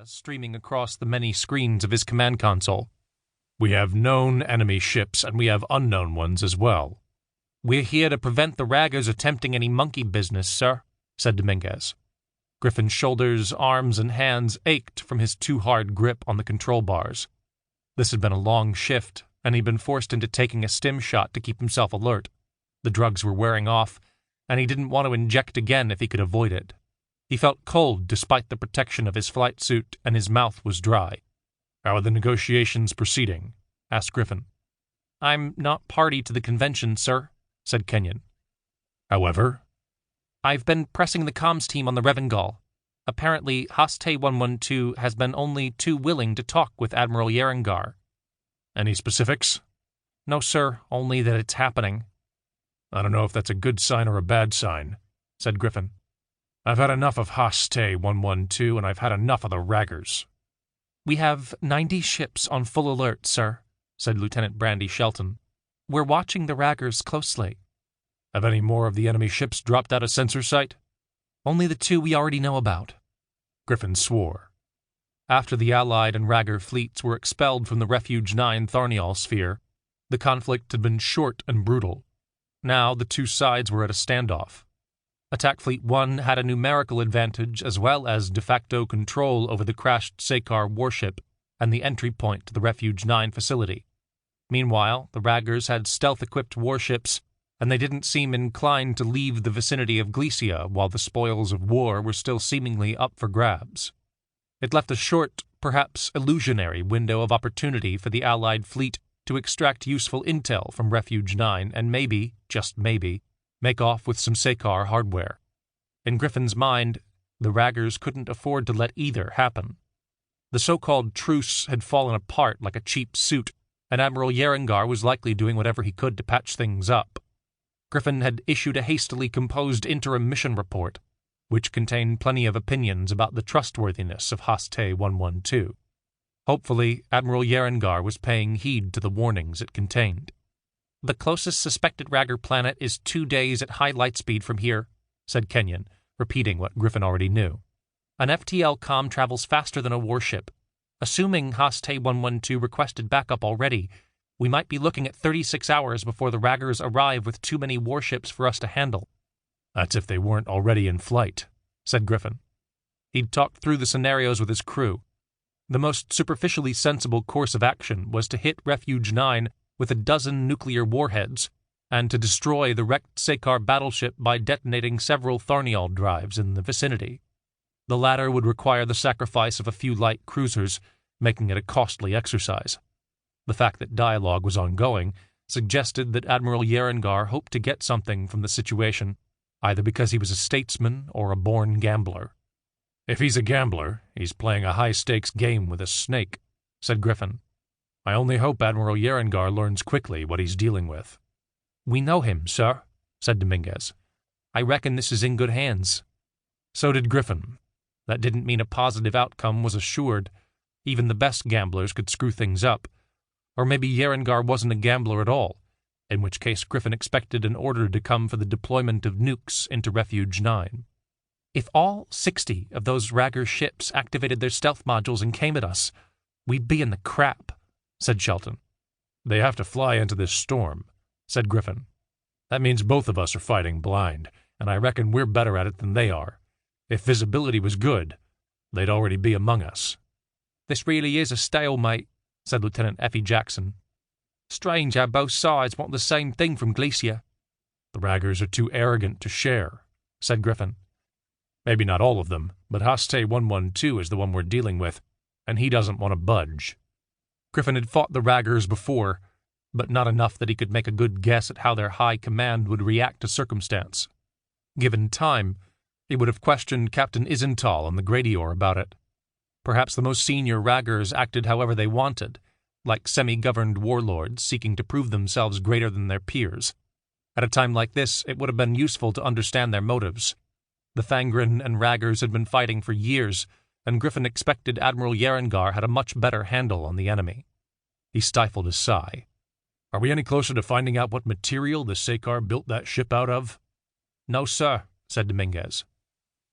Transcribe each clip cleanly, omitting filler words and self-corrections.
streaming across the many screens of his command console. "We have known enemy ships, and we have unknown ones as well." "We're here to prevent the raggers attempting any monkey business, sir," said Dominguez. Griffin's shoulders, arms, and hands ached from his too hard grip on the control bars. This had been a long shift, and he'd been forced into taking a stim shot to keep himself alert. The drugs were wearing off, and he didn't want to inject again if he could avoid it. He felt cold despite the protection of his flight suit, and his mouth was dry. "How are the negotiations proceeding?" asked Griffin. "I'm not party to the convention, sir," said Kenyon. "However?" "I've been pressing the comms team on the Revengol. Apparently, Haste 112 has been only too willing to talk with Admiral Yerengar." "Any specifics?" "No, sir, only that it's happening." "I don't know if that's a good sign or a bad sign," said Griffin. "I've had enough of Haste 112, and I've had enough of the raggers." "We have 90 ships on full alert, sir," said Lieutenant Brandy Shelton. "We're watching the raggers closely." "Have any more of the enemy ships dropped out of sensor sight?" "Only the 2 we already know about." Griffin swore. After the Allied and Ragger fleets were expelled from the Refuge 9 Tharnial sphere, the conflict had been short and brutal. Now the two sides were at a standoff. Attack Fleet 1 had a numerical advantage as well as de facto control over the crashed Sekar warship and the entry point to the Refuge 9 facility. Meanwhile, the Raggers had stealth-equipped warships, and they didn't seem inclined to leave the vicinity of Glesia while the spoils of war were still seemingly up for grabs. It left a short, perhaps illusionary, window of opportunity for the Allied fleet to extract useful intel from Refuge 9 and maybe, just maybe, make off with some Sekar hardware. In Griffin's mind, the Raggers couldn't afford to let either happen. The so-called truce had fallen apart like a cheap suit, and Admiral Yerengar was likely doing whatever he could to patch things up. Griffin had issued a hastily composed interim mission report, which contained plenty of opinions about the trustworthiness of Haste 112. Hopefully, Admiral Yerengar was paying heed to the warnings it contained. "The closest suspected Ragger planet is 2 days at high light speed from here," said Kenyon, repeating what Griffin already knew. "An FTL comm travels faster than a warship. Assuming Haste 112 requested backup already, we might be looking at 36 hours before the Raggers arrive with too many warships for us to handle." "That's if they weren't already in flight," said Griffin. He'd talked through the scenarios with his crew. The most superficially sensible course of action was to hit Refuge 9 with a dozen nuclear warheads, and to destroy the wrecked Sekar battleship by detonating several Tharnial drives in the vicinity. The latter would require the sacrifice of a few light cruisers, making it a costly exercise. The fact that dialogue was ongoing suggested that Admiral Yerengar hoped to get something from the situation, either because he was a statesman or a born gambler. "If he's a gambler, he's playing a high-stakes game with a snake," said Griffin. "I only hope Admiral Yerengar learns quickly what he's dealing with." "We know him, sir," said Dominguez. "I reckon this is in good hands." So did Griffin. That didn't mean a positive outcome was assured. Even the best gamblers could screw things up. Or maybe Yerengar wasn't a gambler at all, in which case Griffin expected an order to come for the deployment of nukes into Refuge 9. "If all 60 of those Ragger ships activated their stealth modules and came at us, we'd be in the crap," said Shelton. "They have to fly into this storm," said Griffin. "That means both of us are fighting blind, and I reckon we're better at it than they are. If visibility was good, they'd already be among us." "This really is a stalemate," said Lieutenant Effie Jackson. "Strange how both sides want the same thing from Glesia." "The Raggers are too arrogant to share," said Griffin. "Maybe not all of them, but Haste 112 is the one we're dealing with, and he doesn't want to budge." Griffin had fought the Raggers before, but not enough that he could make a good guess at how their high command would react to circumstance. Given time, he would have questioned Captain Isental and the Gradior about it. Perhaps the most senior Raggers acted however they wanted, like semi-governed warlords seeking to prove themselves greater than their peers. At a time like this, it would have been useful to understand their motives. The Thangren and Raggers had been fighting for years, and Griffin expected Admiral Yerengar had a much better handle on the enemy. He stifled a sigh. "Are we any closer to finding out what material the Sekar built that ship out of?" "No, sir," said Dominguez.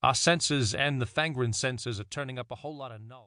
"Our sensors and the Thangren sensors are turning up a whole lot of null."